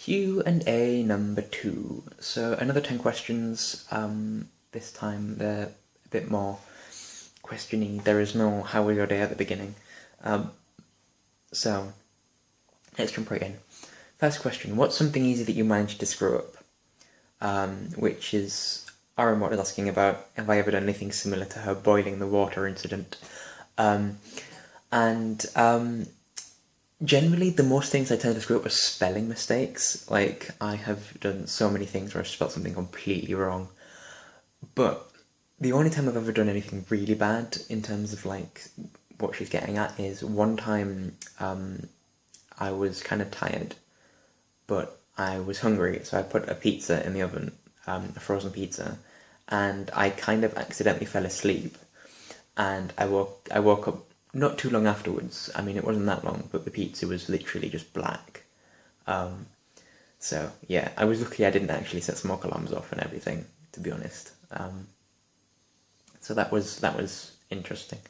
Q&A number 2. So another 10 questions. This time they're a bit more questiony. There is no how was your day at the beginning. So let's jump right in. First question, what's something easy that you managed to screw up? Which is, Aaron Watt is asking about, have I ever done anything similar to her boiling the water incident? Generally, the most things I tend to screw up are spelling mistakes. Like, I have done so many things where I've spelled something completely wrong. But the only time I've ever done anything really bad in terms of, like, what she's getting at is one time I was kind of tired, but I was hungry, so I put a pizza in the oven, a frozen pizza, and I kind of accidentally fell asleep. And I woke up not too long afterwards. I mean, it wasn't that long, but the pizza was literally just black. So yeah, I was lucky I didn't actually set smoke alarms off and everything, to be honest. So that was interesting.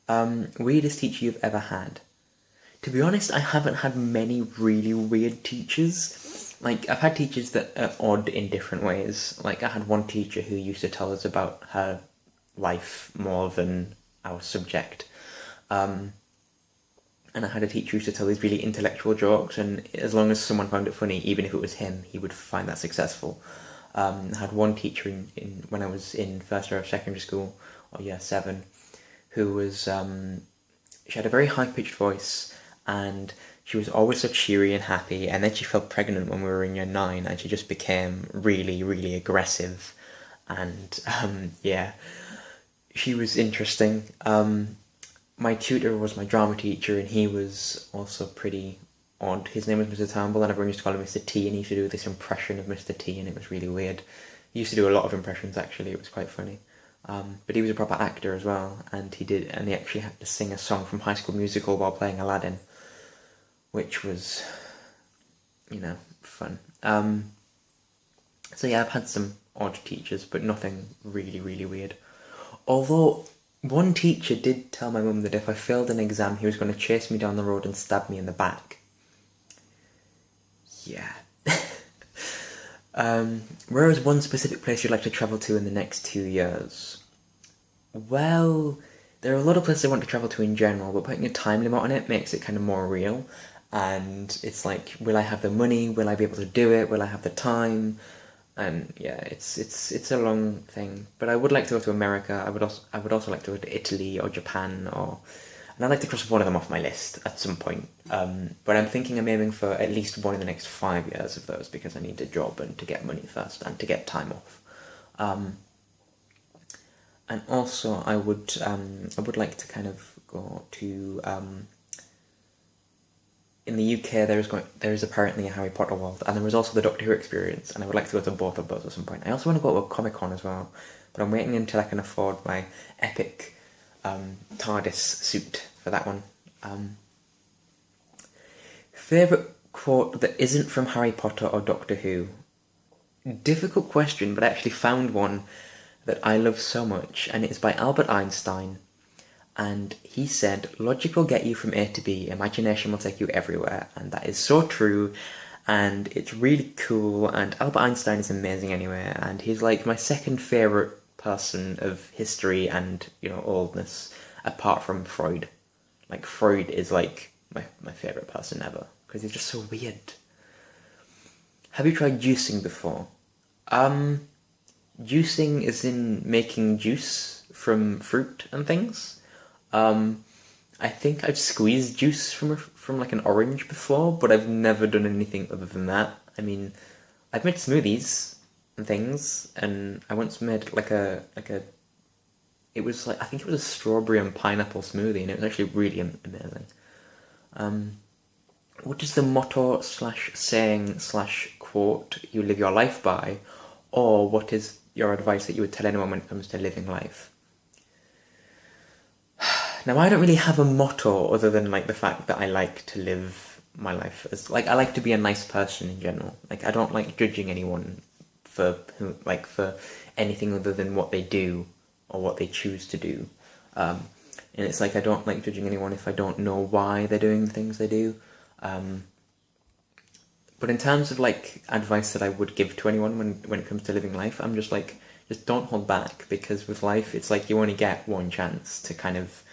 Weirdest teacher you've ever had? To be honest, I haven't had many really weird teachers. Like, I've had teachers that are odd in different ways. Like, I had one teacher who used to tell us about her life more than our subject. And I had a teacher who used to tell these really intellectual jokes, and as long as someone found it funny, even if it was him, he would find that successful. I had one teacher in when I was in first year of secondary school, or year 7, who was, she had a very high-pitched voice, and she was always so cheery and happy, and then she fell pregnant when we were in year 9, and she just became really, really aggressive, and, yeah, she was interesting. My tutor was my drama teacher, and he was also pretty odd. His name was Mr. Turnbull, and everyone used to call him Mr. T, and he used to do this impression of Mr. T, and it was really weird. He used to do a lot of impressions, actually. It was quite funny. But he was a proper actor as well, and he actually had to sing a song from High School Musical while playing Aladdin, which was, fun. So yeah, I've had some odd teachers, but nothing really, really weird. Although, one teacher did tell my mum that if I failed an exam, he was going to chase me down the road and stab me in the back. Yeah. Where is one specific place you'd like to travel to in the next 2 years? Well, there are a lot of places I want to travel to in general, but putting a time limit on it makes it kind of more real. And it's like, will I have the money? Will I be able to do it? Will I have the time? And yeah, it's a long thing. But I would like to go to America. I would also like to go to Italy or Japan, and I'd like to cross one of them off my list at some point. But I'm thinking I'm aiming for at least one in the next 5 years of those, because I need a job and to get money first and to get time off. And also I would like to kind of go to in the UK there is apparently a Harry Potter world, and there is also the Doctor Who experience, and I would like to go to both of those at some point. I also want to go to a Comic-Con as well, but I'm waiting until I can afford my epic TARDIS suit for that one. Favourite quote that isn't from Harry Potter or Doctor Who? Difficult question, but I actually found one that I love so much, and it is by Albert Einstein. And he said, logic will get you from A to B, imagination will take you everywhere. And that is so true, and it's really cool, and Albert Einstein is amazing anyway, and he's like my second favourite person of history and, oldness, apart from Freud. Like, Freud is like my favourite person ever, because he's just so weird. Have you tried juicing before? Juicing is in making juice from fruit and things. I think I've squeezed juice from like an orange before, but I've never done anything other than that. I mean, I've made smoothies and things, and I once made it was like, I think it was a strawberry and pineapple smoothie, and it was actually really amazing. What is the motto / saying / quote you live your life by, or what is your advice that you would tell anyone when it comes to living life? Now, I don't really have a motto other than, like, the fact that I like to live my life as, like, I like to be a nice person in general. Like, I don't like judging anyone for anything other than what they do or what they choose to do. And it's like, I don't like judging anyone if I don't know why they're doing the things they do. But But in terms of like advice that I would give to anyone when it comes to living life, I'm just like, just don't hold back, because with life it's like you only get one chance to kind of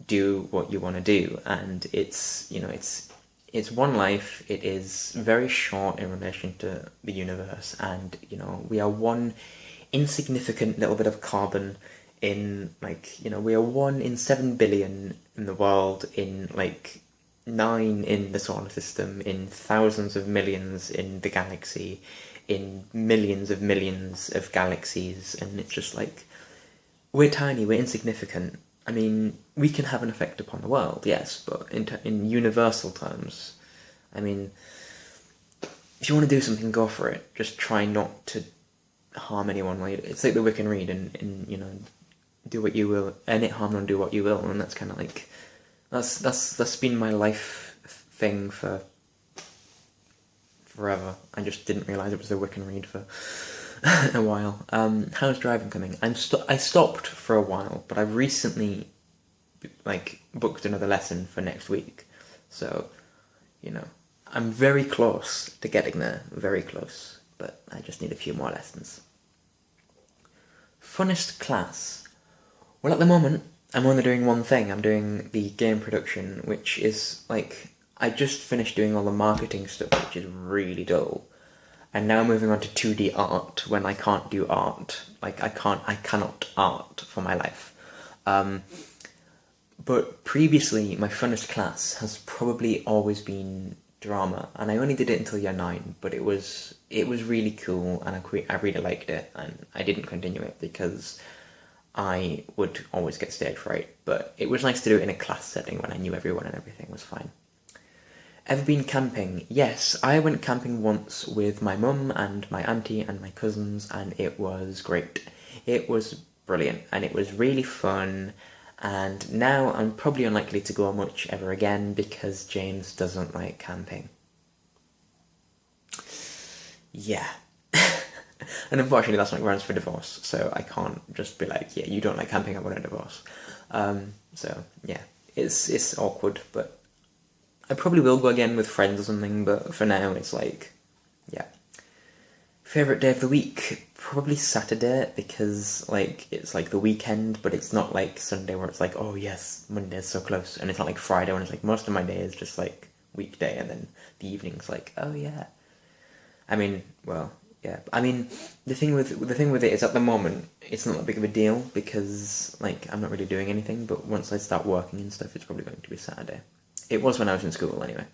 do what you want to do, and it's, you know, it's one life. It is very short in relation to the universe, and you know, we are one insignificant little bit of carbon in, like, you know, we are 1 in 7 billion in the world, in like 9 in the solar system, in thousands of millions in the galaxy, in millions of galaxies, and it's just like, we're tiny, we're insignificant. I mean, we can have an effect upon the world, yes, but in universal terms, I mean, if you want to do something, go for it. Just try not to harm anyone. It's like the Wiccan Rede, and you know, do what you will, and it harm none, do what you will, and that's kind of like, that's been my life thing for forever. I just didn't realise it was the Wiccan Rede for a while. How's driving coming? I stopped for a while, but I've recently like booked another lesson for next week, so you know, I'm very close to getting there, very close, but I just need a few more lessons. Funnest class? Well, at the moment, I'm only doing one thing. I'm doing the game production, which is, like, I just finished doing all the marketing stuff, which is really dull. And now I'm moving on to 2D art, when I can't do art. Like, I cannot art for my life. But previously, my funnest class has probably always been drama, and I only did it until year 9, but it was really cool, and I really liked it, and I didn't continue it because I would always get stage fright, but it was nice to do it in a class setting when I knew everyone and everything was fine. Ever been camping? Yes, I went camping once with my mum and my auntie and my cousins, and it was great. It was brilliant, and it was really fun, and now I'm probably unlikely to go much ever again because James doesn't like camping. Yeah. And unfortunately that's not grounds for divorce, so I can't just be like, yeah, you don't like camping, I want a divorce. So yeah, it's awkward, but I probably will go again with friends or something, but for now it's like, yeah. Favourite day of the week? Probably Saturday, because like it's like the weekend, but it's not like Sunday where it's like, oh yes, Monday's so close, and it's not like Friday when it's like most of my day is just like weekday, and then the evening's like, oh yeah. I mean, well, yeah. I mean, the thing with it is, at the moment it's not that big of a deal because like I'm not really doing anything. But once I start working and stuff, it's probably going to be Saturday. It was when I was in school, anyway.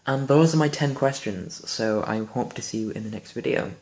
And those are my 10 questions. So I hope to see you in the next video.